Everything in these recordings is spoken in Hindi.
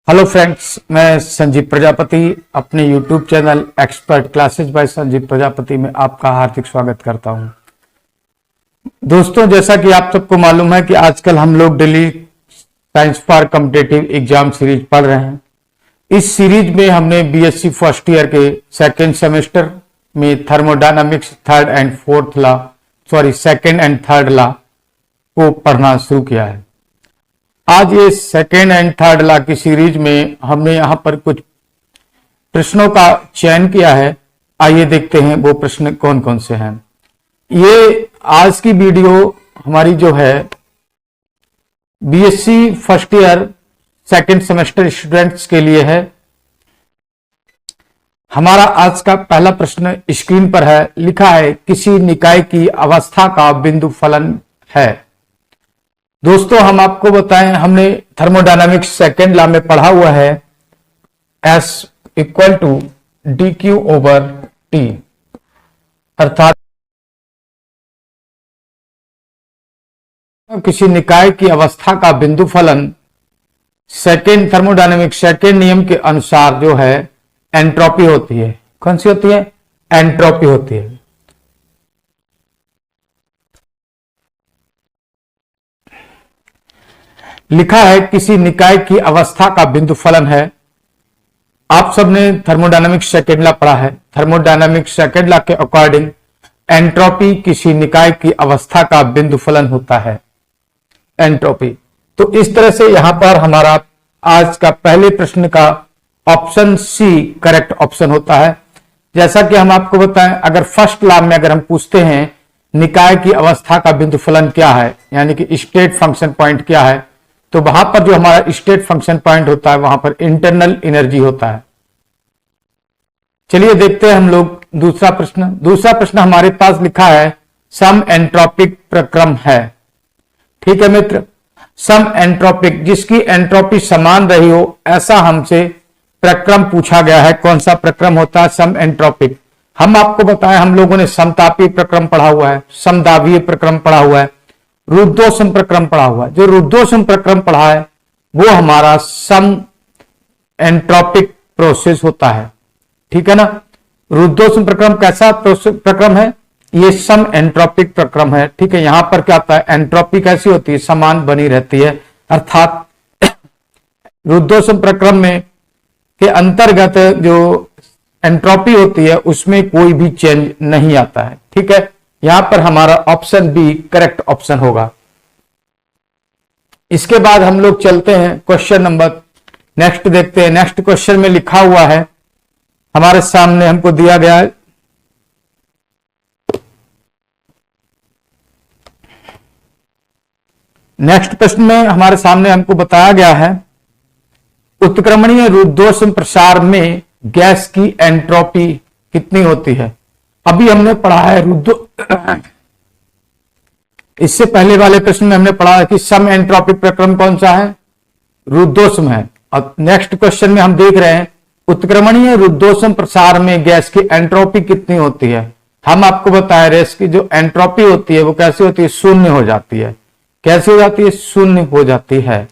हेलो फ्रेंड्स, मैं संजीव प्रजापति अपने YouTube channel expert classes by Sanjeev Prajapati में आपका हार्दिक स्वागत करता हूं। दोस्तों, जैसा कि आप सबको मालूम है कि आजकल हम लोग daily science for competitive exam series पढ़ रहे हैं। इस सीरीज में हमने बीएससी फर्स्ट ईयर के सेकेंड सेमेस्टर में thermodynamics second and third law को पढ़ना शुरू किया है। आज ये सेकेंड एंड थर्ड लॉ की सीरीज में हमने यहां पर कुछ प्रश्नों का चयन किया है। आइए देखते हैं वो प्रश्न कौन कौन से हैं। ये आज की वीडियो हमारी जो है BSc first year second semester students के लिए है। हमारा आज का पहला प्रश्न स्क्रीन पर है। लिखा है किसी निकाय की अवस्था का बिंदु फलन है। दोस्तों, हम आपको बताएं, हमने थर्मोडायनामिक्स सेकेंड लॉ में पढ़ा हुआ है S equal to dq over t, अर्थात किसी निकाय की अवस्था का बिंदु फलन सेकेंड थर्मोडायनामिक्स सेकेंड नियम के अनुसार जो है एंट्रोपी होती है। कौन सी होती है? एंट्रोपी होती है। लिखा है किसी निकाय की अवस्था का बिंदु फलन है। आप सबने थर्मोडायनामिक्स सेकेंड लॉ पढ़ा है। थर्मोडायनामिक्स सेकेंड लॉ के अकॉर्डिंग एंट्रोपी किसी निकाय की अवस्था का बिंदु फलन होता है, एंट्रोपी। तो इस तरह से यहां पर हमारा आज का पहले प्रश्न का ऑप्शन सी करेक्ट ऑप्शन होता है। जैसा कि हम आपको बताएं, अगर फर्स्ट लॉ में अगर हम पूछते हैं निकाय की अवस्था का बिंदु फलन क्या है, यानी कि स्टेट फंक्शन पॉइंट क्या है, तो वहां पर जो हमारा स्टेट फंक्शन पॉइंट होता है वहां पर इंटरनल एनर्जी होता है। चलिए देखते हैं हम लोग दूसरा प्रश्न। दूसरा प्रश्न हमारे पास लिखा है सम एंट्रोपिक प्रक्रम है। ठीक है मित्र, सम एंट्रोपिक, जिसकी एंट्रोपी समान रही हो, ऐसा हमसे प्रक्रम पूछा गया है। कौन सा प्रक्रम होता है? सम एंट्रोपिक। हम आपको बताएं, हम लोगों ने समतापीय प्रक्रम पढ़ा हुआ है, समदाबीय प्रक्रम पढ़ा हुआ है, रुद्धोष्म प्रक्रम पढ़ा हुआ है। जो रुद्धोष्म प्रक्रम पढ़ा है वो हमारा सम एंट्रोपिक प्रोसेस होता है। ठीक है ना। रुद्धोष्म प्रक्रम कैसा प्रक्रम है? ये सम एंट्रोपिक प्रक्रम है। ठीक है। यहां पर क्या होता है? एंट्रोपी कैसी होती है? समान बनी रहती है। अर्थात रुद्धोष्म प्रक्रम में के अंतर्गत जो एंट्रोपी होती है उसमें कोई भी चेंज नहीं आता है। ठीक है। यहां पर हमारा ऑप्शन बी करेक्ट ऑप्शन होगा। इसके बाद हम लोग चलते हैं क्वेश्चन नंबर नेक्स्ट देखते हैं। नेक्स्ट क्वेश्चन में लिखा हुआ है, हमारे सामने हमको दिया गया है, नेक्स्ट प्रश्न में हमारे सामने हमको बताया गया है उत्क्रमणीय रुद्धोष्म प्रसार में गैस की एंट्रोपी कितनी होती है। अभी हमने पढ़ा है इससे पहले वाले प्रश्न में हमने पढ़ा है कि सम एंट्रोपिक प्रक्रम कौन सा है? रुद्धोष्म है। अब नेक्स्ट क्वेश्चन में हम देख रहे हैं उत्क्रमणीय रुद्धोष्म प्रसार में गैस की एंट्रोपी कितनी होती है। हम आपको बताएं गैस की जो एंट्रोपी होती है वो कैसी होती है? शून्य हो जाती है। कैसी हो जाती है? शून्य हो जाती है।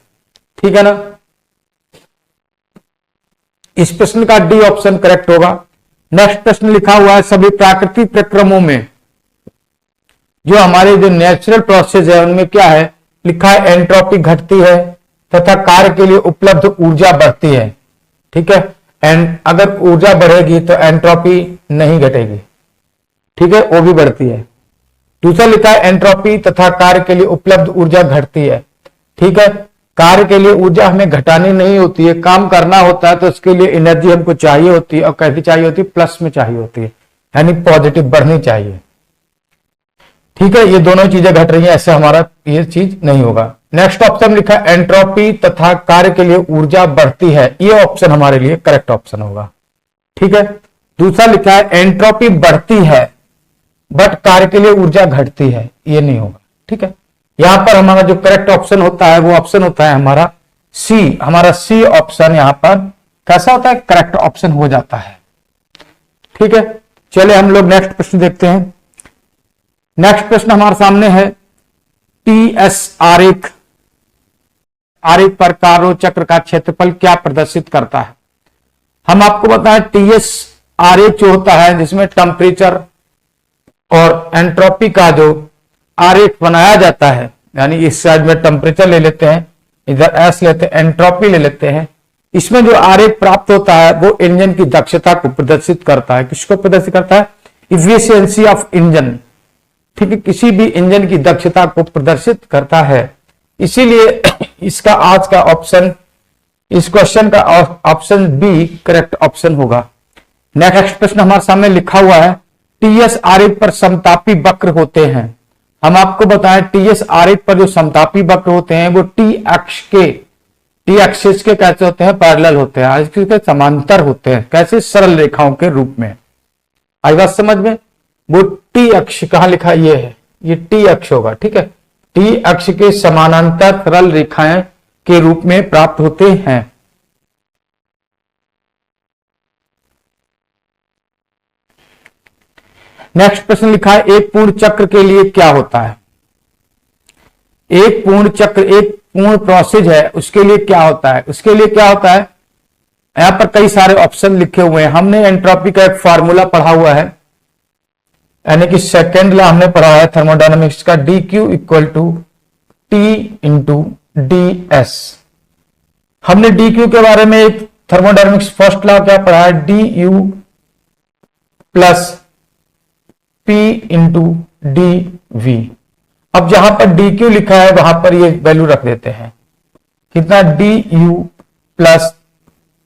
ठीक है ना। इस प्रश्न का डी ऑप्शन करेक्ट होगा। नेक्स्ट प्रश्न लिखा हुआ है सभी प्राकृतिक प्रक्रमों में जो हमारे जो नेचुरल प्रोसेस है उनमें क्या है? लिखा है एंट्रोपी घटती है तथा कार्य के लिए उपलब्ध ऊर्जा बढ़ती है। ठीक है। एंड अगर ऊर्जा बढ़ेगी तो एंट्रोपी नहीं घटेगी। ठीक है, वो भी बढ़ती है। दूसरा लिखा है एंट्रोपी तथा कार्य के लिए उपलब्ध ऊर्जा घटती है। ठीक है। कार्य के लिए ऊर्जा हमें घटानी नहीं होती है, काम करना होता है तो उसके लिए एनर्जी हमको चाहिए होती है। और कैसी चाहिए होती है? प्लस में चाहिए होती है, यानी पॉजिटिव बढ़नी चाहिए। ठीक है। ये दोनों चीजें घट रही हैं, ऐसे हमारा ये चीज नहीं होगा। नेक्स्ट ऑप्शन लिखा है एंट्रोपी तथा कार्य के लिए ऊर्जा बढ़ती है। ये ऑप्शन हमारे लिए करेक्ट ऑप्शन होगा। ठीक है। दूसरा लिखा है एंट्रोपी बढ़ती है बट कार्य के लिए ऊर्जा घटती है। ये नहीं होगा। ठीक है। यहां पर हमारा जो करेक्ट ऑप्शन होता है वो ऑप्शन होता है हमारा सी। हमारा सी ऑप्शन यहां पर कैसा होता है? करेक्ट ऑप्शन हो जाता है। ठीक है। चलिए हम लोग नेक्स्ट प्रश्न देखते हैं। नेक्स्ट प्रश्न हमारे सामने है टीएस आरेख आरेख पर कार्नो चक्र का क्षेत्रफल क्या प्रदर्शित करता है? हम आपको बताएं टीएस आरेख जो होता है जिसमें टेम्परेचर और एंट्रोपी का जो आरेख बनाया जाता है, यानी इस साइड में टेम्परेचर ले लेते हैं, इधर एस लेते हैं, एंट्रोपी ले लेते हैं, इसमें जो आरेख प्राप्त होता है वो इंजन की दक्षता को प्रदर्शित करता है। किसको प्रदर्शित करता है? इफिशियंसी ऑफ इंजन, ठीक है, किसी भी इंजन की दक्षता को प्रदर्शित करता है। इसीलिए इसका आज का ऑप्शन, इस क्वेश्चन का ऑप्शन बी करेक्ट ऑप्शन होगा। नेक्स्ट प्रश्न हमारे सामने लिखा हुआ है, टीएस आरेख पर समतापी वक्र होते हैं। हम आपको बताएं टीएस आरेख पर जो समतापी वक्र होते हैं वो टी एक्सिस के कैसे होते हैं? पैरेलल होते हैं, इसके समांतर होते हैं। कैसे? सरल रेखाओं के रूप में। आई बात समझ में? वो टी अक्ष कहां लिखा है? ये है, ये टी अक्ष होगा, ठीक है। टी अक्ष के समानांतर सरल रेखाएं के रूप में प्राप्त होते हैं। नेक्स्ट प्रश्न लिखा है, एक पूर्ण चक्र के लिए क्या होता है? एक पूर्ण चक्र, एक पूर्ण प्रोसेस है, उसके लिए क्या होता है? उसके लिए क्या होता है? यहां पर कई सारे ऑप्शन लिखे हुए हैं। हमने एंट्रोपी का एक फार्मूला पढ़ा हुआ है, यानी कि सेकेंड लॉ हमने पढ़ा है थर्मोडायनेमिक्स का, d q equal to t into d s. हमने डी क्यू के बारे में एक थर्मोडायनेमिक्स फर्स्ट लॉ क्या पढ़ा है? D u plus p into d v. अब जहां पर डी क्यू लिखा है वहां पर ये वैल्यू रख देते हैं, कितना? D u plus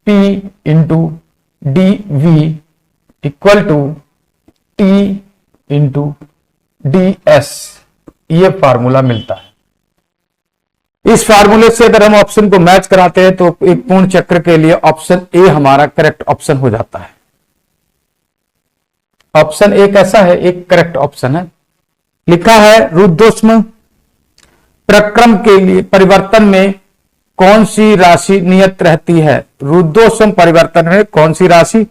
p into d v equal to t into d s. ये फार्मूला मिलता है। इस फार्मूले से अगर हम ऑप्शन को मैच कराते हैं तो एक पूर्ण चक्र के लिए ऑप्शन ए हमारा करेक्ट ऑप्शन हो जाता है। ऑप्शन ए कैसा है? एक करेक्ट ऑप्शन है। लिखा है, रुद्धोष्म प्रक्रम के लिए परिवर्तन में कौन सी राशि नियत रहती है? रुद्धोष्म परिवर्तन में कौन सी राशि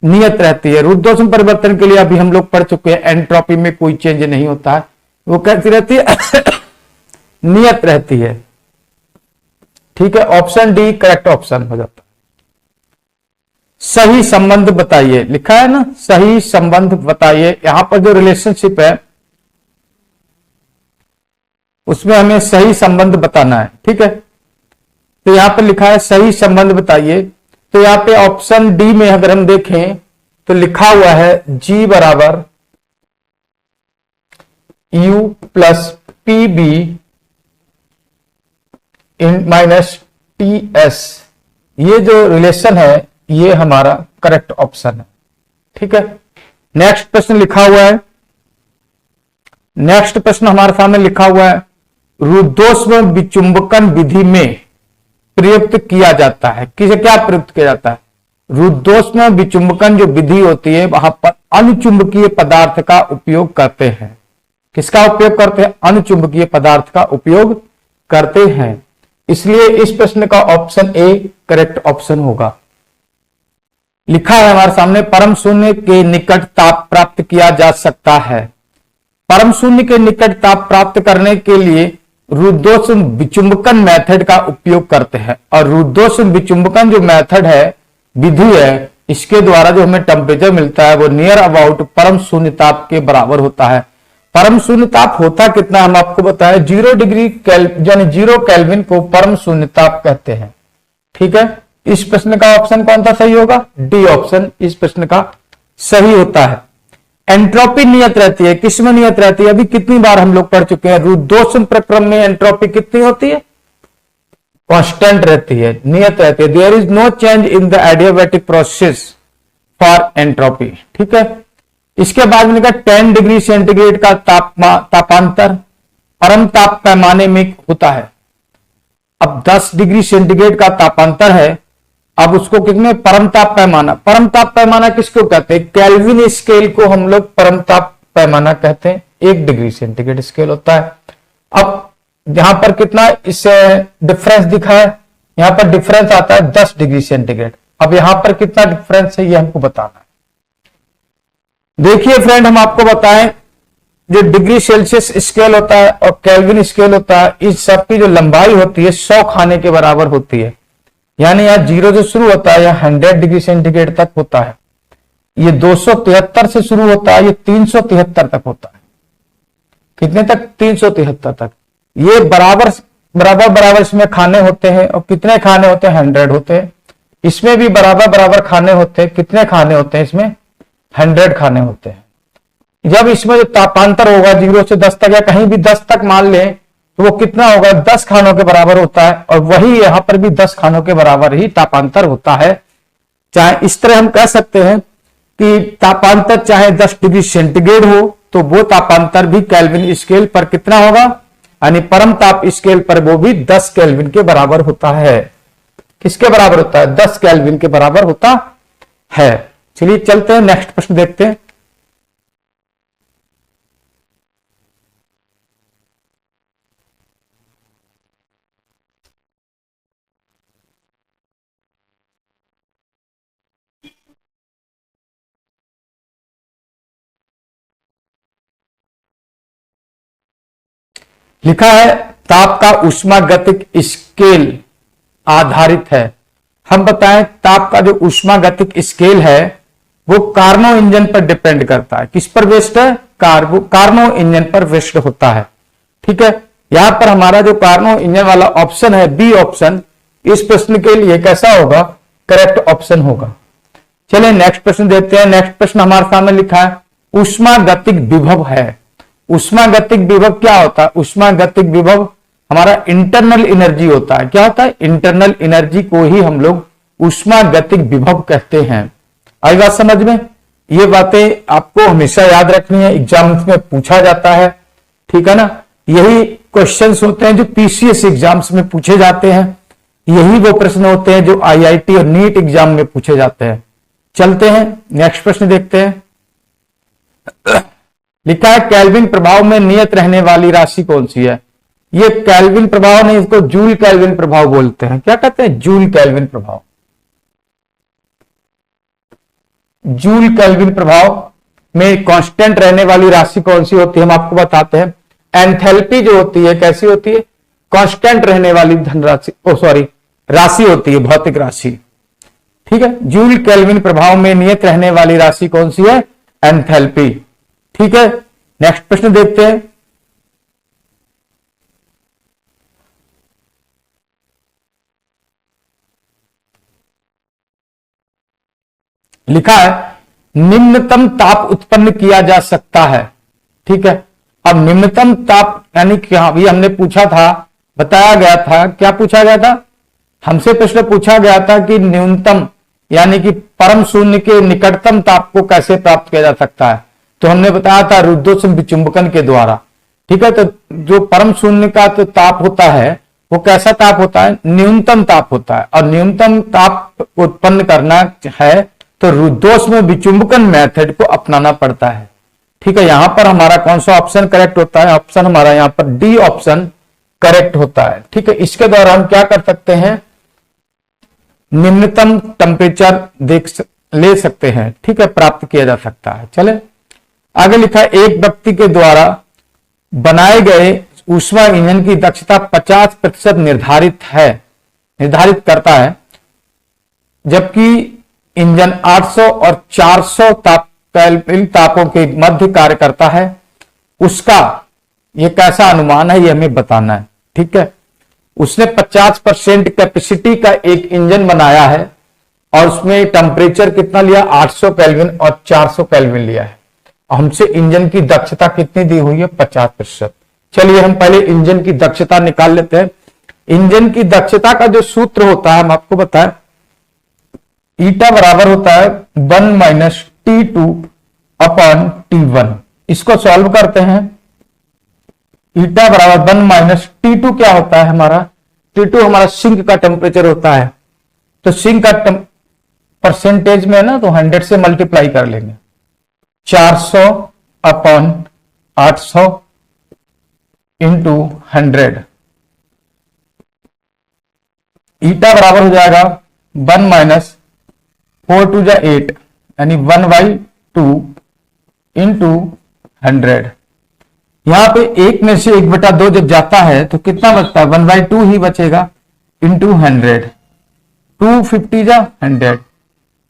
नियत रहती है? रुद्धोष्म परिवर्तन के लिए अभी हम लोग पढ़ चुके हैं, एंट्रोपी में कोई चेंज नहीं होता है, वो कैसी रहती है? नियत रहती है, ठीक है। ऑप्शन डी करेक्ट ऑप्शन हो जाता है। सही संबंध बताइए, लिखा है ना, सही संबंध बताइए। यहां पर जो रिलेशनशिप है उसमें हमें सही संबंध बताना है, ठीक है। तो यहां पर लिखा है सही संबंध बताइए। तो यहां पे ऑप्शन डी में अगर हम देखें तो लिखा हुआ है जी बराबर you plus P be in minus T S. ये जो रिलेशन है ये हमारा करेक्ट ऑप्शन है, ठीक है। नेक्स्ट प्रश्न लिखा हुआ है, नेक्स्ट प्रश्न हमारे सामने लिखा हुआ है, रुद्धोष्म विचुंबकन विधि में प्रयुक्त किया जाता है। किसे क्या प्रयुक्त किया जाता है? रुद्धोष्म विचुंबकन जो विधि होती है वहां पर अनुचुंबकीय पदार्थ का उपयोग करते हैं। किसका उपयोग करते हैं? अनुचुंबकीय पदार्थ का उपयोग करते हैं। इसलिए इस प्रश्न का ऑप्शन ए करेक्ट ऑप्शन होगा। लिखा है हमारे सामने, परम शून्य के निकट ताप प्राप्त किया जा सकता है। परम शून्य के निकट ताप प्राप्त करने के लिए रुद्धोष्म विचुंबकन मेथड का उपयोग करते हैं। और रुद्धोष्म विचुंबकन जो मेथड है, विधि है, इसके द्वारा जो हमें टेम्परेचर मिलता है वो नियर अबाउट परम शून्य ताप के बराबर होता है। परम शून्य ताप होता कितना हम आपको बताएं, 0 डिग्री यानी 0 केल्विन को परम शून्य ताप कहते हैं, ठीक है। इस प्रश्न का ऑप्शन कौन सा सही होगा? डी ऑप्शन इस प्रश्न का सही होता है। एंट्रोपी नियत रहती है, किसमें नियत रहती है? अभी कितनी बार हम लोग पढ़ चुके हैं, रुद्धोष्म प्रक्रम में एंट्रोपी कितनी होती है? कांस्टेंट रहती है, नियत रहती है। There is no change in the adiabatic process for entropy, ठीक है। इसके बाद में लिखा 10 डिग्री सेंटीग्रेड का तापांतर परम ताप पैमाने में होता है। अब 10 डिग्री सेंटीग्रेड का तापांतर है, अब उसको कितने? परम ताप पैमाना। परम ताप पैमाना किसको कहते हैं? केल्विन स्केल को हम लोग परम ताप पैमाना कहते हैं। 1 डिग्री सेंटीग्रेड स्केल होता है। अब यहां पर कितना इससे डिफरेंस दिखा है? यहां पर डिफरेंस आता है 10 डिग्री सेंटीग्रेड। अब यहां पर कितना डिफरेंस है ये हमको बताना है। देखिए फ्रेंड, हम आपको बताएं, जो डिग्री सेल्सियस स्केल होता है और केल्विन स्केल होता है, इस सब की जो लंबाई होती है 100 खाने के बराबर होती है। यानी यहाँ 0 से शुरू होता है, यहाँ 100 डिग्री सेंटीग्रेड तक होता है। ये 273 से शुरू होता है, ये 373 तक होता है। कितने तक? 373 तक। ये बराबर बराबर बराबर इसमें खाने होते हैं, और कितने खाने होते हैं? 100 होते हैं। इसमें भी बराबर बराबर खाने होते हैं। कितने खाने होते हैं इसमें? 100 खाने होते हैं। जब इसमें जो तापांतर होगा 0 से 10 तक, या कहीं भी 10 तक मान लें, तो वो कितना होगा? 10 खानों के बराबर होता है। और वही यहां पर भी 10 खानों के बराबर ही तापांतर होता है। चाहे इस तरह हम कह सकते हैं कि तापांतर चाहे 10 डिग्री सेंटीग्रेड हो, तो वो तापांतर भी केल्विन स्केल पर कितना होगा? यानी परम ताप स्केल पर वो भी 10 केल्विन के बराबर होता है। किसके बराबर होता है? 10 केल्विन के बराबर होता है। चलिए चलते हैं, नेक्स्ट प्रश्न देखते हैं। लिखा है ताप का ऊष्मागतिक स्केल आधारित है। हम बताएं ताप का जो ऊष्मागतिक स्केल है वो कार्नो इंजन पर डिपेंड करता है। किस पर बेस्ड है? कार्नो इंजन पर बेस्ड होता है। ठीक है, यहां पर हमारा जो कार्नो इंजन वाला ऑप्शन है, बी ऑप्शन, इस प्रश्न के लिए कैसा होगा? करेक्ट ऑप्शन होगा। चलिए नेक्स्ट प्रश्न देते हैं। नेक्स्ट प्रश्न हमारे सामने लिखा है ऊष्मागतिक विभव है। ऊष्मागतिक विभव क्या होता है? ऊष्मागतिक विभव हमारा इंटरनल एनर्जी होता है। क्या होता है? इंटरनल एनर्जी को ही हम लोग ऊष्मागतिक विभव कहते हैं। आई बात समझ में? ये बातें आपको हमेशा याद रखनी है, एग्जाम्स में पूछा जाता है। ठीक है ना? यही क्वेश्चंस होते हैं जो पीसीएस एग्जाम्स में पूछे जाते हैं। यही वो प्रश्न होते हैं जो आईआईटी और नीट एग्जाम में पूछे जाते हैं। चलते हैं, नेक्स्ट प्रश्न देखते हैं। लिखा है केल्विन प्रभाव में नियत रहने वाली राशि कौन सी है? ये केल्विन प्रभाव नहीं, इसको जूल केल्विन प्रभाव बोलते हैं। क्या कहते हैं? जूल केल्विन प्रभाव। जूल केल्विन प्रभाव में कांस्टेंट रहने वाली राशि कौन सी होती है? हम आपको बताते हैं। एंथैल्पी जो होती है कैसी होती है? कांस्टेंट रहने वाली धनराशि, राशि होती है, भौतिक राशि। ठीक है, जूल केल्विन प्रभाव में नियत रहने वाली राशि कौन सी है? एंथैल्पी। ठीक है, नेक्स्ट प्रश्न देखते हैं। लिखा है निम्नतम ताप उत्पन्न किया जा सकता है। ठीक है, अब निम्नतम ताप यानी कि अभी हमने पूछा था, बताया गया था, क्या पूछा गया था? हमसे प्रश्न पूछा गया था कि न्यूनतम यानी कि परम शून्य के निकटतम ताप को कैसे प्राप्त किया जा सकता है। तो हमने बताया था रुद्धोष्म विचुंबकन के द्वारा। ठीक है, तो जो परम शून्य का तो ताप होता है वो कैसा ताप होता है? न्यूनतम ताप होता है। और न्यूनतम ताप उत्पन्न करना है तो रुद्धोष्म विचुंबकन मेथड को अपनाना पड़ता है। ठीक है, यहां पर हमारा कौन सा ऑप्शन करेक्ट होता है? ऑप्शन हमारा यहां पर डी ऑप्शन करेक्ट होता है। ठीक है, इसके द्वारा हम क्या कर सकते हैं? निम्नतम टेम्परेचर ले सकते हैं। ठीक है, प्राप्त किया जा सकता है। चले आगे लिखा है एक व्यक्ति के द्वारा बनाए गए ऊष्मा इंजन की दक्षता 50% निर्धारित करता है, जबकि इंजन 800 और 400 तापों के मध्य कार्य करता है। उसका यह कैसा अनुमान है, यह हमें बताना है। ठीक है, उसने 50% कैपेसिटी का एक इंजन बनाया है और उसमें टेम्परेचर कितना लिया? 800 केल्विन और 400 केल्विन लिया है। हमसे इंजन की दक्षता कितनी दी हुई है? 50%। चलिए हम पहले इंजन की दक्षता निकाल लेते हैं। इंजन की दक्षता का जो सूत्र होता है हम आपको बताएं, ईटा बराबर होता है 1 - T2 अपॉन T1। इसको सॉल्व करते हैं। ईटा बराबर 1 - T2 क्या होता है हमारा? T2 हमारा सिंक का टेम्परेचर होता है। तो सिंक का परसेंटेज में है ना, तो 100 से मल्टीप्लाई कर लेंगे। 400 अपॉन 800 इंटू 100। ईटा बराबर हो जाएगा 1 - 4 2 जा 8 यानी 1/2 इंटू 100। यहां पे 1 में से 1/2 जब जाता है तो कितना बचता है, 1/2 ही बचेगा, इंटू 100, 250 जा 100,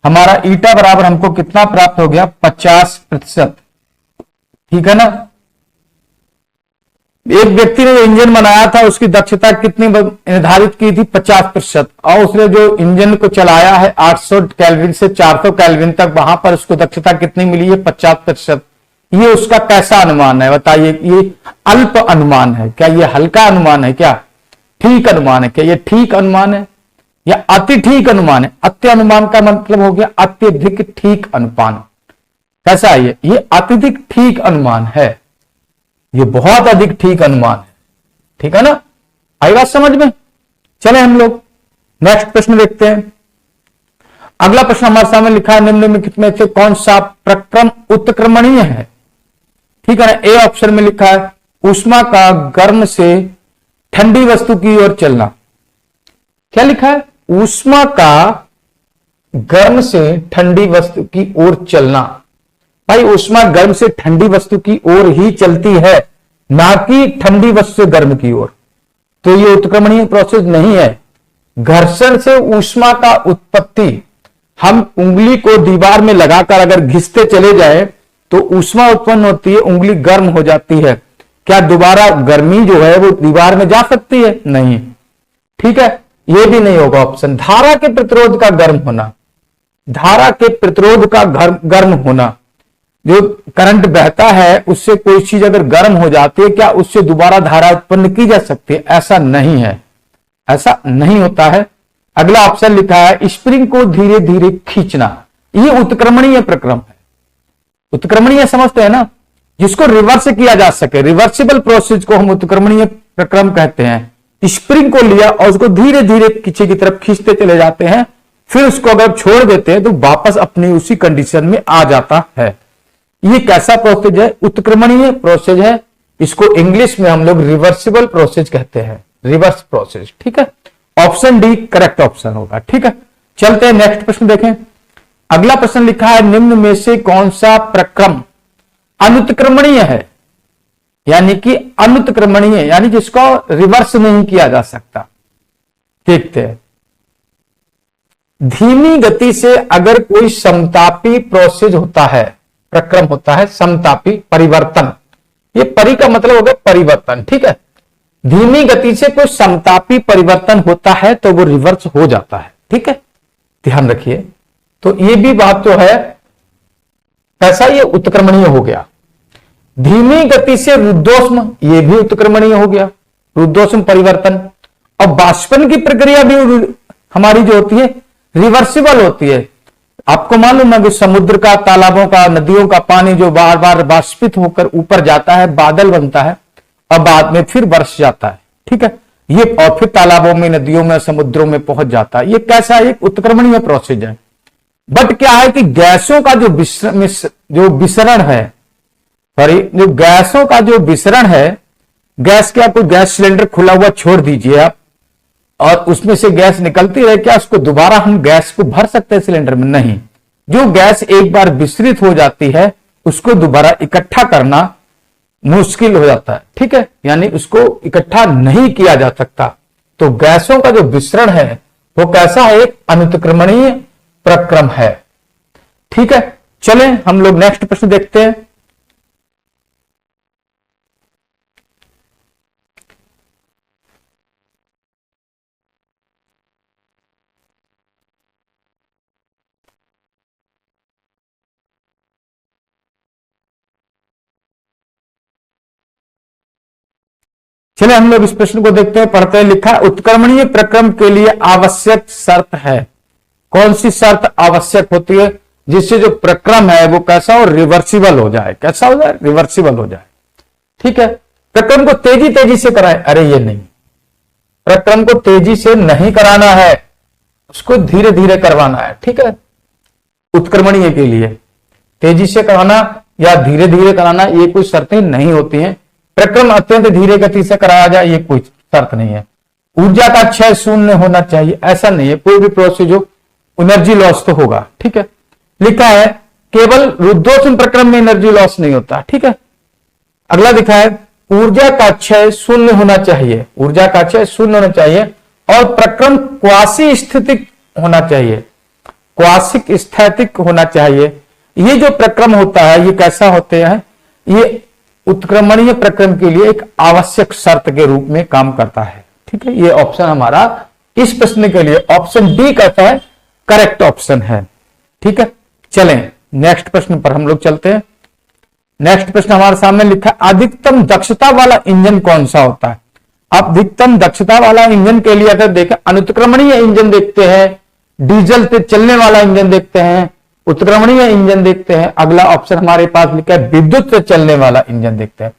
हमारा ईटा बराबर हमको कितना प्राप्त हो गया, 50%। ठीक है ना। एक व्यक्ति ने जो इंजन बनाया था उसकी दक्षता कितनी निर्धारित की थी, 50%, और उसने जो इंजन को चलाया है 800 केल्विन से 400 केल्विन तक, वहां पर उसको दक्षता कितनी मिली है, 50%। ये उसका कैसा अनुमान है बताइए, ये अल्प अनुमान है क्या, ये हल्का अनुमान है क्या, ठीक अनुमान है क्या, ये ठीक अनुमान है या अति ठीक अनुमान है। अति अनुमान का मतलब हो गया अत्यधिक ठीक अनुमान। कैसा है ये अत्यधिक ठीक अनुमान है, ये बहुत अधिक ठीक अनुमान है। ठीक है ना, आई बात समझ में। चले हम लोग नेक्स्ट प्रश्न देखते हैं। अगला प्रश्न हमारे सामने लिखा है, निम्नलिखित में से कौन सा प्रक्रम उत्क्रमणीय है। ठीक है ना, ए ऑप्शन में लिखा है ऊष्मा का गर्म से ठंडी वस्तु की ओर चलना। क्या लिखा है, ऊष्मा का गर्म से ठंडी वस्तु की ओर चलना। भाई ऊष्मा गर्म से ठंडी वस्तु की ओर ही चलती है, ना कि ठंडी वस्तु से गर्म की ओर, तो ये उत्क्रमणीय प्रोसेस नहीं है। घर्षण से ऊष्मा का उत्पत्ति, हम उंगली को दीवार में लगाकर अगर घिसते चले जाए तो ऊष्मा उत्पन्न होती है, उंगली गर्म हो जाती है, क्या दोबारा गर्मी जो है वो दीवार में जा सकती है, नहीं। ठीक है, ये भी नहीं होगा ऑप्शन। धारा के प्रतिरोध का गर्म होना, धारा के प्रतिरोध का गर्म होना, जो करंट बहता है उससे कोई चीज अगर गर्म हो जाती है, क्या उससे दोबारा धारा उत्पन्न की जा सकती है, ऐसा नहीं है, ऐसा नहीं होता है। अगला ऑप्शन लिखा है स्प्रिंग को धीरे धीरे खींचना, ये उत्क्रमणीय प्रक्रम है। उत्क्रमणीय समझते हैं ना, जिसको रिवर्स किया जा सके, रिवर्सिबल प्रोसेस को हम उत्क्रमणीय प्रक्रम कहते हैं। स्प्रिंग को लिया और उसको धीरे धीरे पीछे की तरफ खींचते चले जाते हैं, फिर उसको अगर छोड़ देते हैं तो वापस अपनी उसी कंडीशन में आ जाता है। ये कैसा प्रोसेस है, उत्क्रमणीय प्रोसेस है। इसको इंग्लिश में हम लोग रिवर्सिबल प्रोसेस कहते हैं, रिवर्स प्रोसेस। ठीक है, ऑप्शन डी करेक्ट ऑप्शन होगा। ठीक है, चलते हैं नेक्स्ट प्रश्न देखें। अगला प्रश्न लिखा है निम्न में से कौन सा प्रक्रम अनुत्क्रमणीय है, यानी कि अनुत्क्रमणीय यानी जिसको रिवर्स नहीं किया जा सकता। देखते हैं, धीमी गति से अगर कोई समतापी प्रोसेस होता है, प्रक्रम होता है समतापी परिवर्तन, ये परि का मतलब हो गया परिवर्तन। ठीक है, धीमी गति से कोई समतापी परिवर्तन होता है तो वो रिवर्स हो जाता है। ठीक है, ध्यान रखिए। तो ये भी बात तो है, कैसा ये उत्क्रमणीय हो गया। धीमी गति से रुद्धोष्म, ये भी उत्क्रमणीय हो गया, रुद्धोष्म परिवर्तन। और बाष्पन की प्रक्रिया भी हमारी जो होती है रिवर्सिबल होती है। आपको मालूम है कि समुद्र का, तालाबों का, नदियों का पानी जो बार बार बाष्पित होकर ऊपर जाता है, बादल बनता है और बाद में फिर बरस जाता है। ठीक है, ये और फिर तालाबों में, नदियों में, समुद्रों में पहुंच जाता है। ये कैसा एक उत्क्रमणीय प्रोसेस है। बट क्या है कि गैसों का जो विसरण है, सॉरी, जो गैसों का जो विसरण है, गैस क्या, कोई गैस सिलेंडर खुला हुआ छोड़ दीजिए आप और उसमें से गैस निकलती रहे, क्या उसको दोबारा हम गैस को भर सकते हैं सिलेंडर में? नहीं। जो गैस एक बार विसरित हो जाती है उसको दोबारा इकट्ठा करना मुश्किल हो जाता है। ठीक है, यानी उसको इकट्ठा नहीं किया जा सकता। तो गैसों का जो विसरण है वो कैसा है, एक अनुत्क्रमणीय प्रक्रम है। ठीक है, चलें हम लोग नेक्स्ट प्रश्न देखते हैं। चलिए हम लोग इस प्रश्न को देखते हैं, पढ़ते हैं। लिखा है उत्क्रमणीय प्रक्रम के लिए आवश्यक शर्त है। कौन सी शर्त आवश्यक होती है जिससे जो प्रक्रम है वो कैसा हो, रिवर्सिबल हो जाए। कैसा हो जाए, रिवर्सिबल हो जाए। ठीक है, प्रक्रम को तेजी तेजी से कराए, अरे ये नहीं, प्रक्रम को तेजी से नहीं कराना है, उसको धीरे धीरे करवाना है। ठीक है, उत्क्रमणीय के लिए तेजी से कराना या धीरे धीरे कराना ये कोई शर्तें नहीं होती हैं। प्रक्रम अत्यंत धीरे गति से कराया जाए ये कोई शर्त नहीं है। ऊर्जा का क्षय शून्य होना चाहिए, ऐसा नहीं है। कोई भी प्रोसेस हो एनर्जी लॉस तो होगा। ठीक है, लिखा है केवल रुद्धोष्म प्रक्रम में एनर्जी लॉस नहीं होता। ठीक है, अगला लिखा है ऊर्जा का क्षय शून्य होना चाहिए, ऊर्जा का क्षय शून्य होना चाहिए, और प्रक्रम क्वासी स्थितिक होना चाहिए, क्वासिक स्थैतिक होना चाहिए। ये जो प्रक्रम होता है ये कैसा होते हैं, ये उत्क्रमणीय प्रक्रम के लिए एक आवश्यक शर्त के रूप में काम करता है। ठीक है, ये ऑप्शन हमारा इस प्रश्न के लिए ऑप्शन डी कहता है करेक्ट ऑप्शन है। ठीक है, चलें नेक्स्ट प्रश्न पर हम लोग चलते हैं। नेक्स्ट प्रश्न हमारे सामने लिखा है, अधिकतम दक्षता वाला इंजन कौन सा होता है। अब अधिकतम दक्षता वाला इंजन के लिए अगर देखें, अनुत्क्रमणीय इंजन देखते हैं, डीजल से चलने वाला इंजन देखते हैं, उत्क्रमणीय इंजन देखते हैं, अगला ऑप्शन हमारे पास लिखा है विद्युत से चलने वाला इंजन देखते हैं।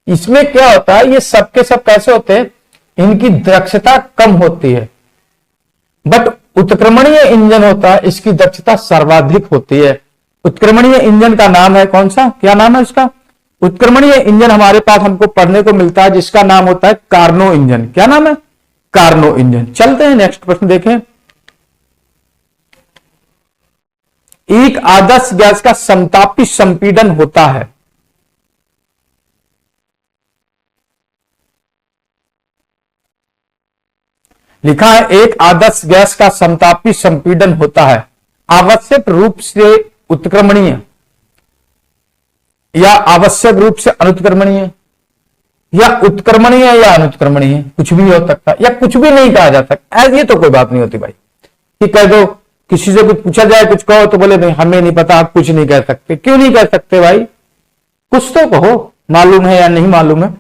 इसमें क्या होता है, ये सबके सब कैसे होते हैं, इनकी दक्षता कम होती है, बट उत्क्रमणीय इंजन होता है इसकी दक्षता सर्वाधिक होती है। उत्क्रमणीय इंजन का नाम है कौन सा, क्या नाम है इसका, उत्क्रमणीय इंजन हमारे पास हमको पढ़ने को मिलता है जिसका नाम होता है कार्नो इंजन। क्या नाम है, कार्नो इंजन। चलते हैं नेक्स्ट प्रश्न देखें। एक आदर्श गैस का समतापी संपीड़न होता है। लिखा है एक आदर्श गैस का समतापी संपीड़न होता है, आवश्यक रूप से उत्क्रमणीय या आवश्यक रूप से अनुत्क्रमणीय या उत्क्रमणीय या अनुत्क्रमणीय, कुछ भी हो सकता है या कुछ भी नहीं कहा जा सकता। ये तो कोई बात नहीं होती भाई कि कह दो, किसी से कुछ पूछा जाए कुछ कहो तो बोले नहीं हमें नहीं पता, आप कुछ नहीं कह सकते। क्यों नहीं कह सकते भाई, कुछ तो कहो, मालूम है या नहीं मालूम है।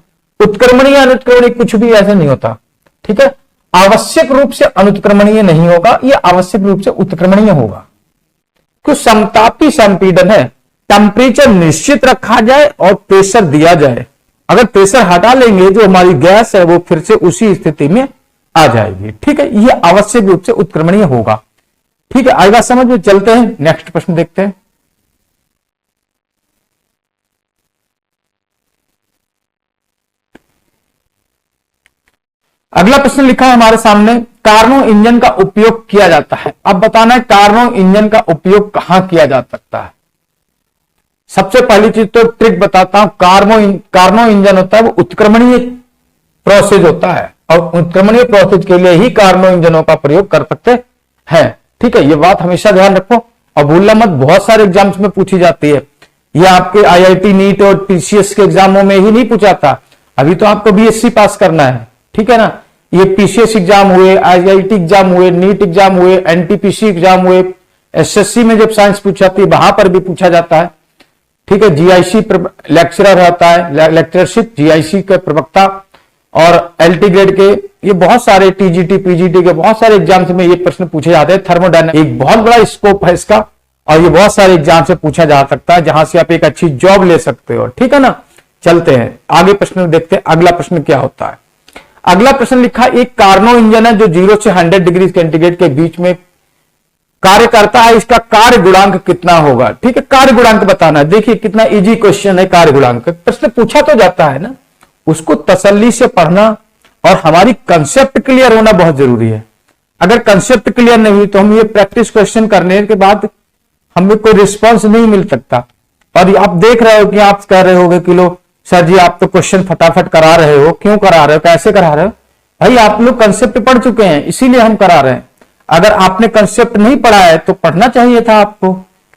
उत्क्रमणीय अनुत्क्रमणीय कुछ भी ऐसे नहीं होता। ठीक है, आवश्यक रूप से अनुत्क्रमणीय नहीं होगा, यह आवश्यक रूप से उत्क्रमणीय होगा। क्यों, समतापी संपीड़न है, टेम्परेचर निश्चित रखा जाए और प्रेशर दिया जाए। अगर प्रेशर हटा लेंगे जो हमारी गैस है वो फिर से उसी स्थिति में आ जाएगी। ठीक है, यह आवश्यक रूप से उत्क्रमणीय होगा। ठीक है, आएगा समझ में। चलते हैं नेक्स्ट प्रश्न देखते हैं। अगला प्रश्न लिखा है हमारे सामने, कार्नो इंजन का उपयोग किया जाता है। अब बताना है कार्नो इंजन का उपयोग कहां किया जा सकता है। सबसे पहली चीज तो ट्रिक बताता हूं, कार्नो इंजन होता है वो उत्क्रमणीय प्रोसेस होता है और उत्क्रमणीय प्रोसेस के लिए ही कार्नो इंजनों का प्रयोग कर सकते हैं। ठीक है, ये बात हमेशा ध्यान रखो और भूलना मत, बहुत सारे एग्जाम्स में पूछी जाती है। ये आपके आईआईटी नीट और पीसीएस के एग्जामों में ही नहीं पूछा था, अभी तो आपको बीएससी पास करना है। ठीक है ना, ये पीसीएस एग्जाम हुए, आईआईटी एग्जाम हुए, नीट एग्जाम हुए, एनटीपीसी एग्जाम हुए, एसएससी में जब साइंस पूछी जाती है वहां पर भी पूछा जाता है। ठीक है, जीआईसी लेक्चरर रहता है, लेक्चरशिप जीआईसी के प्रवक्ता और एलटी ग्रेड के, ये बहुत सारे टीजीटी पीजीटी के बहुत सारे एग्जाम्स में ये प्रश्न पूछे जाते हैं। थर्मोडायनामिक्स एक बहुत बड़ा स्कोप है इसका और ये बहुत सारे एग्जाम से पूछा जा सकता है जहां से आप एक अच्छी जॉब ले सकते हो। ठीक है ना, चलते हैं आगे प्रश्न देखते हैं। अगला प्रश्न क्या होता है। अगला प्रश्न लिखा, एक कार्नो इंजन है जो 0 से 100 डिग्री सेंटीग्रेड के बीच में कार्य करता है, इसका कार्य गुणांक कितना होगा। ठीक है, कार्य गुणांक बताना है। देखिए कितना इजी क्वेश्चन है, कार्य गुणांक प्रश्न पूछा तो जाता है ना, उसको तसल्ली से पढ़ना और हमारी कंसेप्ट क्लियर होना बहुत जरूरी है। अगर कंसेप्ट क्लियर नहीं हुई तो हम ये प्रैक्टिस क्वेश्चन करने के बाद हमें कोई रिस्पॉन्स नहीं मिल सकता। और आप देख रहे हो कि आप कह रहे होगे कि लो सर जी आप तो क्वेश्चन फटाफट करा रहे हो, क्यों करा रहे हो, कैसे करा रहे हो। भाई आप लोग कंसेप्ट पढ़ चुके हैं इसीलिए हम करा रहे हैं। अगर आपने कंसेप्ट नहीं पढ़ा है तो पढ़ना चाहिए था आपको,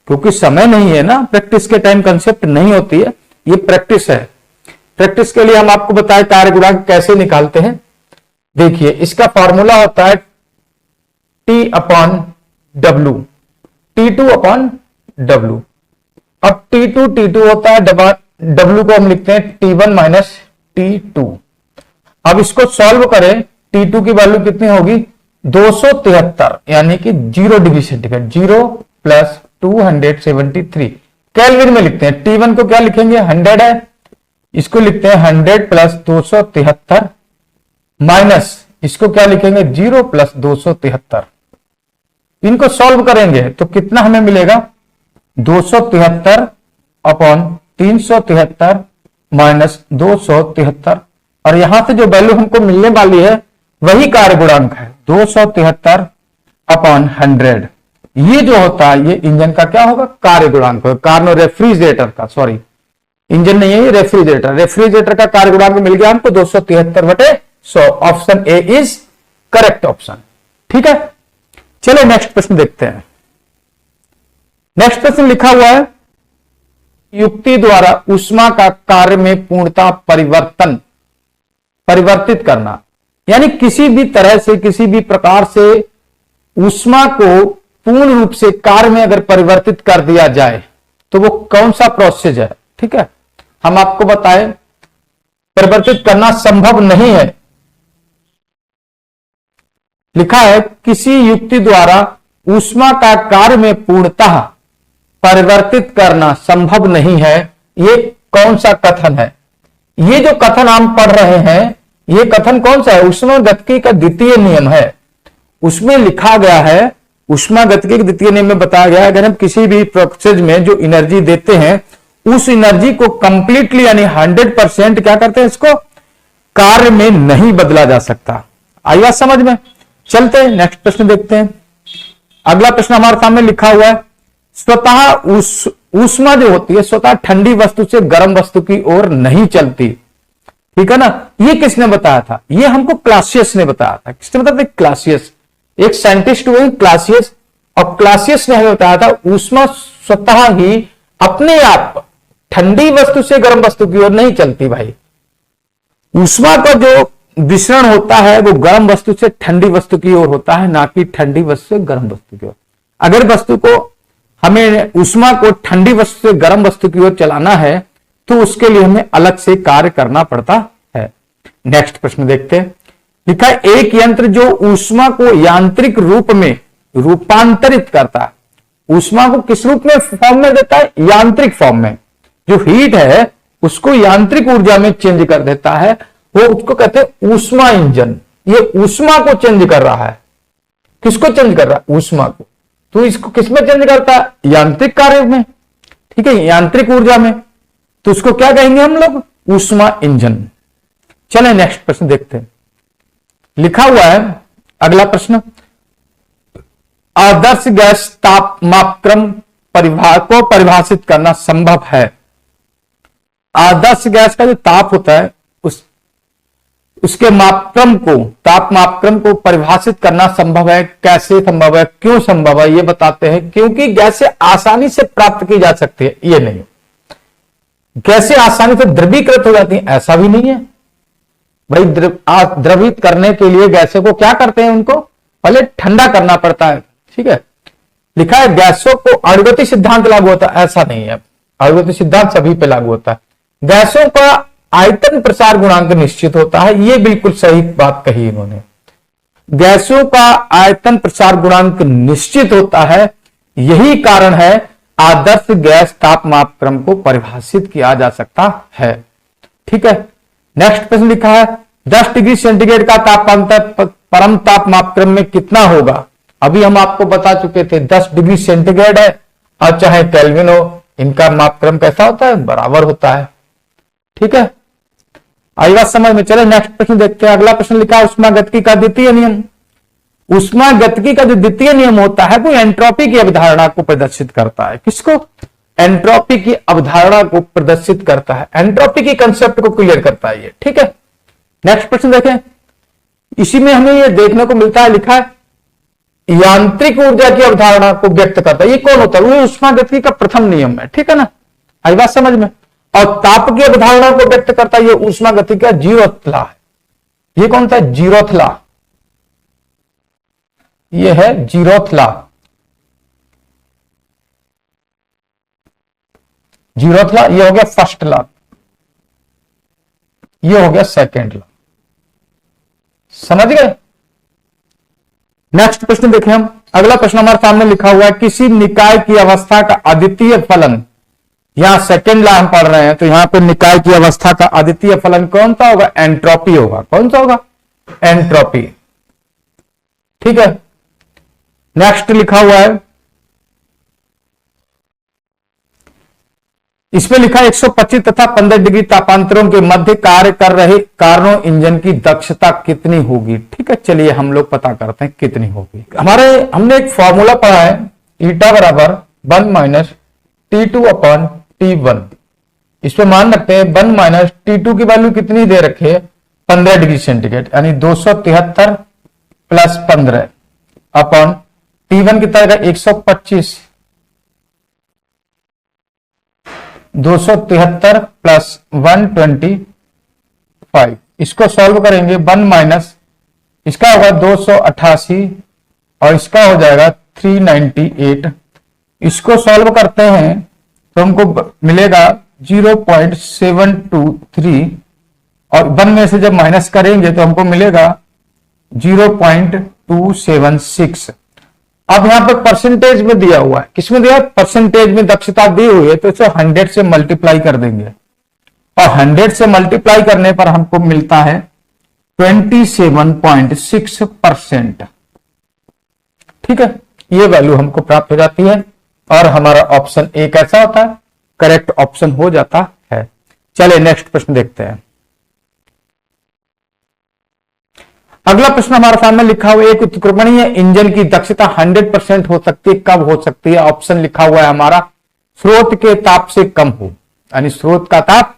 क्योंकि समय नहीं है ना, प्रैक्टिस के टाइम कंसेप्ट नहीं होती है, ये प्रैक्टिस है। प्रैक्टिस के लिए हम आपको बताएं कार्य गुणांक कैसे निकालते हैं। देखिए इसका फॉर्मूला होता है T/W, T2/W। अब T2 होता है, W को हम लिखते हैं T1 माइनस T2। अब इसको सॉल्व करें, T2 की वैल्यू कितनी होगी 273 यानी कि 0 डिग्री सेंटीग्रेड, 0 + 273 केल्विन में लिखते हैं। T1 को क्या लिखेंगे 100 है, इसको लिखते हैं 100 + 273 माइनस इसको क्या लिखेंगे 0 + 273। इनको सॉल्व करेंगे तो कितना हमें मिलेगा 273/373 माइनस 273 और यहां से जो वैल्यू हमको मिलने वाली है वही कार्य गुणांक है 273/100। ये जो होता है ये इंजन का क्या होगा कार्य गुणांक होगा, कार्नो रेफ्रिजरेटर का, सॉरी इंजन नहीं है ये, रेफ्रिजरेटर। रेफ्रिजरेटर का कार्य गुणांक मिल गया हमको 273/100। Option A is correct option. ठीक है, चलो नेक्स्ट प्रश्न देखते हैं। नेक्स्ट प्रश्न लिखा हुआ है, युक्ति द्वारा ऊष्मा का कार्य में पूर्णतः परिवर्तित करना, यानी किसी भी तरह से, किसी भी प्रकार से ऊष्मा को पूर्ण रूप से कार्य में अगर परिवर्तित कर दिया जाए तो वो कौन सा प्रोसेस है। ठीक है, हम आपको बताएं परिवर्तित करना संभव नहीं है। लिखा है किसी युक्ति द्वारा ऊष्मा का कार्य में पूर्णतः परिवर्तित करना संभव नहीं है, ये कौन सा कथन है। ये जो कथन हम पढ़ रहे हैं, ये कथन कौन सा है, ऊष्मागतिकी का द्वितीय नियम है। उसमें लिखा गया है, ऊष्मागतिकी के द्वितीय नियम में बताया गया है, अगर हम किसी भी प्रोसेस में जो एनर्जी देते हैं उस एनर्जी को कंप्लीटली यानी 100% क्या करते हैं, इसको कार्य में नहीं बदला जा सकता। आई बात समझ में। चलते हैं नेक्स्ट प्रश्न देखते हैं। अगला प्रश्न हमारे सामने लिखा हुआ है, स्वतः ऊष्मा जो होती है स्वतः ठंडी वस्तु से गर्म वस्तु की ओर नहीं चलती। ठीक है ना, ये किसने बताया था, ये हमको क्लासियस ने बताया था। किसने बताया था, क्लासियस, एक साइंटिस्ट हुए क्लासियस, और क्लासियस ने हमें बताया था ऊष्मा स्वतः ही अपने आप ठंडी वस्तु से गर्म वस्तु की ओर नहीं चलती। भाई ऊष्मा का जो विसरण होता है वो गर्म वस्तु से ठंडी वस्तु की ओर होता है, ना कि ठंडी वस्तु से गर्म वस्तु की ओर। अगर वस्तु को हमें ऊष्मा को ठंडी वस्तु से गर्म वस्तु की ओर चलाना है तो उसके लिए हमें अलग से कार्य करना पड़ता है। नेक्स्ट प्रश्न देखते हैं। लिखा है एक यंत्र जो ऊष्मा को यांत्रिक रूप में रूपांतरित करता है, ऊष्मा को किस रूप में फॉर्म में देता है, यांत्रिक फॉर्म में। जो हीट है उसको यांत्रिक ऊर्जा में चेंज कर देता है, वो उसको कहते हैं ऊष्मा इंजन। ये ऊष्मा को चेंज कर रहा है। किसको चेंज कर रहा है, ऊष्मा को। तो इसको किसमें चेंज करता है, यांत्रिक कार्य में। ठीक है, यांत्रिक ऊर्जा में, तो उसको क्या कहेंगे हम लोग, ऊष्मा इंजन। चले नेक्स्ट प्रश्न देखते हैं। लिखा हुआ है अगला प्रश्न, आदर्श गैस ताप मापक्रम को परिभाषित करना संभव है। आदर्श गैस का जो ताप होता है उसके मापक्रम को, ताप मापक्रम को परिभाषित करना संभव है। कैसे संभव है, क्यों संभव है, ये बताते हैं। क्योंकि गैसें आसानी से प्राप्त की जा सकती है, ये नहीं। गैसें आसानी से द्रवीकृत हो जाती हैं, ऐसा भी नहीं है। भाई द्रवित करने के लिए गैसों को क्या करते हैं, उनको पहले ठंडा करना पड़ता है। ठीक है, लिखा है गैसों को अणुगति सिद्धांत लागू होता है, ऐसा नहीं है। अणुगति सिद्धांत सभी पे लागू होता है। गैसों का आयतन प्रसार गुणांक निश्चित होता है, ये बिल्कुल सही बात कही इन्होंने। गैसों का आयतन प्रसार गुणांक निश्चित होता है, यही कारण है आदर्श गैस ताप मापक्रम को परिभाषित किया जा सकता है। ठीक है, नेक्स्ट प्रश्न लिखा है 10 डिग्री सेंटीग्रेड का तापांतर परम ताप मापक्रम में कितना होगा। अभी हम आपको बता चुके थे 10 डिग्री सेंटीग्रेड है और चाहे केल्विन हो, इनका मापक्रम कैसा होता है, बराबर होता है। ठीक है, आई बात समझ में। चले नेक्स्ट प्रश्न देखते हैं। अगला प्रश्न लिखा है ऊष्मागतिकी का द्वितीय नियम। ऊष्मागतिकी का जो द्वितीय नियम होता है वो एंट्रोपी की अवधारणा को प्रदर्शित करता है। किसको, एंट्रोपी की अवधारणा को प्रदर्शित करता है, एंट्रोपी की कंसेप्ट को क्लियर करता है ये। ठीक है, नेक्स्ट प्रश्न देखें। इसी में हमें ये देखने को मिलता है, लिखा है यांत्रिक ऊर्जा की अवधारणा को व्यक्त करता है। ये कौन होता है, वो ऊष्मागतिकी का प्रथम नियम है। ठीक है ना, आई बात समझ में। और ताप की अवधारणा को व्यक्त करता है ये ऊष्मागतिकी का जीरोथ लॉ है। ये कौन सा, जीरोथ लॉ, ये है जीरोथ लॉ। जीरोथ लॉ, ये हो गया फर्स्ट लॉ, ये हो गया सेकेंड लॉ। समझ गए। नेक्स्ट प्रश्न देखें हम। अगला प्रश्न हमारे सामने लिखा हुआ है किसी निकाय की अवस्था का अद्वितीय फलन। यहां सेकेंड लॉ हम पढ़ रहे हैं, तो यहां पे निकाय की अवस्था का अद्वितीय फलन कौन सा होगा, एंट्रोपी होगा। कौन सा होगा, एंट्रोपी। ठीक है, नेक्स्ट लिखा हुआ है, इसमें लिखा है 125 तथा 15 डिग्री तापांतरों के मध्य कार्य कर रहे कार्नो इंजन की दक्षता कितनी होगी। ठीक है, चलिए हम लोग पता करते हैं कितनी होगी। हमने एक फॉर्मूला पढ़ा है, ईटा बराबर 1 - T2/T1। इस पे मान रखते हैं 1 माइनस T2 की वैल्यू कितनी दे रखी है 15 डिग्री सेंटीग्रेड, यानी 273 प्लस 15 अपॉन T1 कितना आएगा 125, 273 प्लस 125। इसको सॉल्व करेंगे 1 माइनस इसका होगा 288 और इसका हो जाएगा 398। इसको सॉल्व करते हैं तो हमको मिलेगा 0.723 और 1 में से जब माइनस करेंगे तो हमको मिलेगा 0.276। अब यहां पर परसेंटेज में दिया हुआ है, किसमें दिया परसेंटेज में दक्षता दी हुई है, तो इसे 100 से मल्टीप्लाई कर देंगे और 100 से मल्टीप्लाई करने पर हमको मिलता है 27.6%। ठीक है, ये वैल्यू हमको प्राप्त हो जाती है और हमारा ऑप्शन ए कैसा होता है करेक्ट ऑप्शन हो जाता है। चलिए नेक्स्ट प्रश्न देखते हैं। अगला प्रश्न हमारे सामने लिखा हुआ है एक उत्क्रमणीय इंजन की दक्षता 100% हो सकती है, कब हो सकती है? ऑप्शन लिखा हुआ है हमारा स्रोत के ताप से कम हो, यानी स्रोत का ताप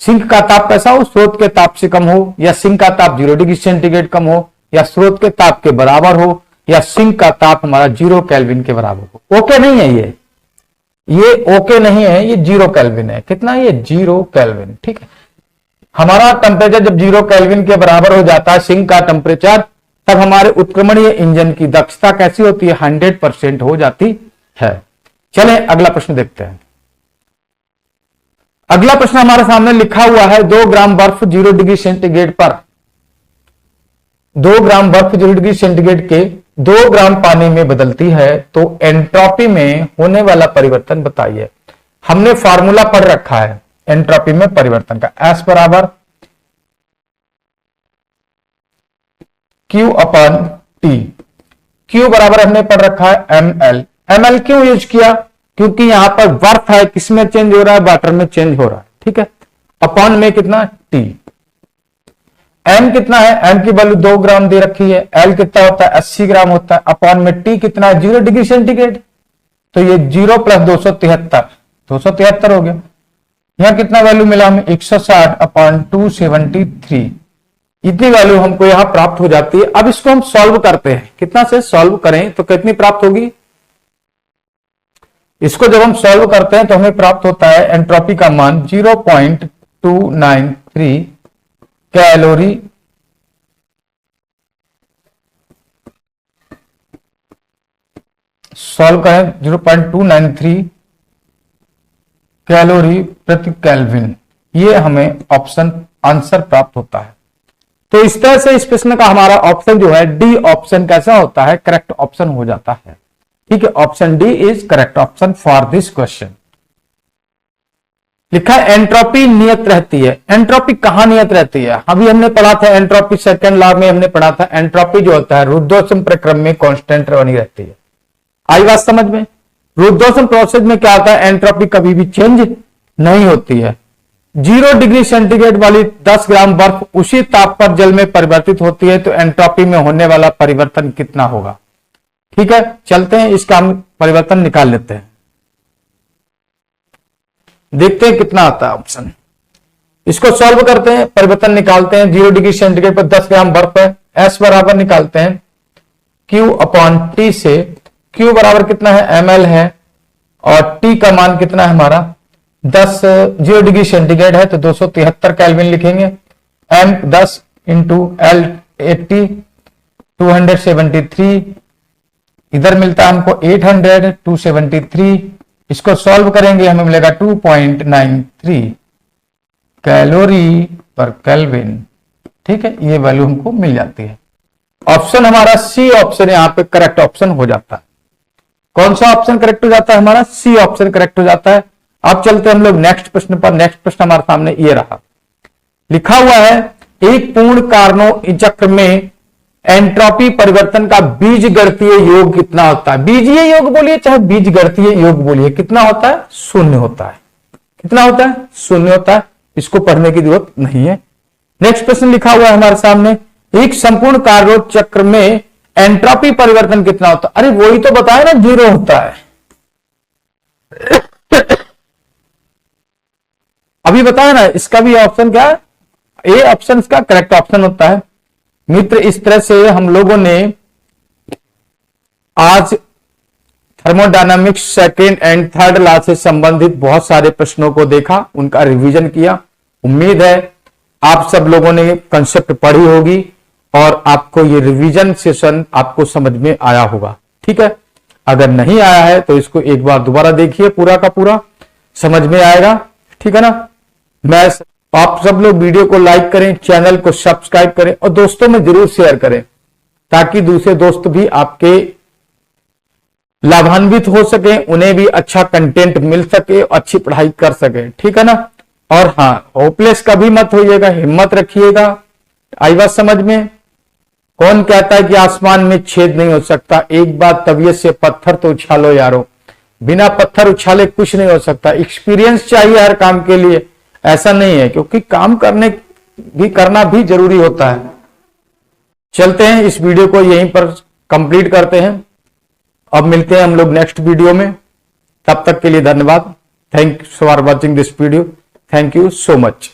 सिंक का ताप कैसा हो स्रोत के ताप से कम हो, या सिंक का ताप 0 डिग्री सेंटीग्रेड कम हो, या स्रोत के ताप के बराबर हो, या सिंक का ताप हमारा 0 केल्विन के बराबर हो। ओके नहीं है ये ओके नहीं है, ये 0 केल्विन है। कितना ये 0 केल्विन। ठीक है, हमारा टेम्परेचर जब 0 केल्विन के बराबर हो जाता है सिंक का टेम्परेचर, तब हमारे उत्क्रमणीय इंजन की दक्षता कैसी होती है 100% हो जाती है। चलें अगला प्रश्न देखते हैं। अगला प्रश्न हमारे सामने लिखा हुआ है 2 ग्राम बर्फ 0 डिग्री सेंटीग्रेड पर 2 ग्राम बर्फ 0 डिग्री सेंटीग्रेड के 2 ग्राम पानी में बदलती है, तो एंट्रोपी में होने वाला परिवर्तन बताइए। हमने फॉर्मूला पढ़ रखा है एंट्रोपी में परिवर्तन का, S बराबर Q अपॉन T। Q बराबर हमने पढ़ रखा है ml। ml क्यों यूज किया? क्योंकि यहां पर बर्फ है, किसमें चेंज हो रहा है वाटर में चेंज हो रहा है। ठीक है, अपॉन में कितना T। m कितना है, m की वैल्यू 2 ग्राम दे रखी है, l कितना होता है 80 ग्राम होता है, अपॉन में T कितना है 0 डिग्री सेंटीग्रेड, तो ये 0 प्लस 273 हो गया। यहां कितना वैल्यू मिला हमें 160 अपॉन 273, इतनी वैल्यू हमको यहां प्राप्त हो जाती है। अब इसको हम सॉल्व करते हैं, कितना से सॉल्व करें तो कितनी प्राप्त होगी? इसको जब हम सॉल्व करते हैं तो हमें प्राप्त होता है एंट्रोपी का मान 0.293 कैलोरी सॉल्व करें 0.293 कैलोरी प्रति केल्विन, ये हमें ऑप्शन आंसर प्राप्त होता है। तो इस तरह से इस प्रश्न का हमारा ऑप्शन जो है डी ऑप्शन कैसा होता है करेक्ट ऑप्शन हो जाता है। ठीक है, option D is correct option for this question. लिखा है एंट्रोपी नियत रहती है। एंट्रोपी कहां नियत रहती है? अभी हमने पढ़ा था एंट्रोपी सेकंड लॉ में हमने पढ़ा था एंट्रोपी जो होता है रुद्धोष्म प्रक्रम में कांस्टेंट बनी रहती है। आई बात समझ में? रुद्धोष्म प्रोसेस में क्या होता है एंट्रोपी कभी भी चेंज नहीं होती है। 0 डिग्री सेंटीग्रेड वाली 10 ग्राम बर्फ उसी ताप पर जल में परिवर्तित होती है, तो एंट्रोपी में होने वाला परिवर्तन कितना होगा? ठीक है, चलते हैं इसका हम परिवर्तन निकाल लेते हैं, देखते हैं कितना आता है ऑप्शन। इसको सॉल्व करते हैं, परिवर्तन निकालते हैं। 0 डिग्री सेंटीग्रेड पर 10 ग्राम बर्फ है, S बराबर निकालते हैं Q अपॉन T से। Q बराबर कितना है ml है और T का मान कितना है हमारा 0 डिग्री सेंटीग्रेड है तो 273 केल्विन लिखेंगे। M 10 इंटू L 80 273, इधर मिलता है हमको 800 273। इसको सॉल्व करेंगे हमें मिलेगा 2.93 कैलोरी पर केल्विन। ठीक है, ये वैल्यू हमको मिल जाती है। ऑप्शन हमारा सी ऑप्शन यहां पे करेक्ट ऑप्शन हो जाता है। कौन सा ऑप्शन करेक्ट हो जाता है? हमारा सी ऑप्शन करेक्ट हो जाता है। अब चलते हैं हम लोग नेक्स्ट प्रश्न पर। नेक्स्ट प्रश्न हमारे सामने ये रहा, लिखा हुआ है एक पूर्ण कार्नो चक्र में एंट्रोपी परिवर्तन का बीजगणितीय योग कितना होता है? बीजीय योग बोलिए चाहे बीजगणितीय योग बोलिए, कितना होता है? 0 होता है। कितना होता है? 0 होता है। इसको पढ़ने की जरूरत नहीं है। नेक्स्ट प्रश्न लिखा हुआ है हमारे सामने, एक संपूर्ण कार्नो चक्र में एंट्रोपी परिवर्तन कितना होता है? अरे वही तो बताया ना 0 होता है। अभी बताया ना, इसका भी ऑप्शन क्या है, ए ऑप्शन इसका करेक्ट ऑप्शन होता है। मित्र, इस तरह से हम लोगों ने आज thermodynamics second and third law से संबंधित बहुत सारे प्रश्नों को देखा, उनका रिवीजन किया। उम्मीद है आप सब लोगों ने कंसेप्ट पढ़ी होगी और आपको ये रिवीजन सेशन आपको समझ में आया होगा। ठीक है, अगर नहीं आया है तो इसको एक बार दोबारा देखिए, पूरा का पूरा समझ में आएगा। ठीक है ना। मैं आप सब लोग वीडियो को लाइक करें, चैनल को सब्सक्राइब करें और दोस्तों में जरूर शेयर करें, ताकि दूसरे दोस्त भी आपके लाभान्वित हो सके, उन्हें भी अच्छा कंटेंट मिल सके, अच्छी पढ़ाई कर सके। ठीक है ना। और हाँ, होपलेस कभी मत होइएगा, हिम्मत रखिएगा। आई बात समझ में। कौन कहता है कि आसमान में छेद नहीं हो सकता? एक बार तबीयत से पत्थर तो उछालो यारो, बिना पत्थर उछाले कुछ नहीं हो सकता। एक्सपीरियंस चाहिए हर काम के लिए, ऐसा नहीं है, क्योंकि काम करना भी जरूरी होता है। चलते हैं, इस वीडियो को यहीं पर कंप्लीट करते हैं। अब मिलते हैं हम लोग नेक्स्ट वीडियो में। तब तक के लिए धन्यवाद। Thank you for watching this video. Thank you so much.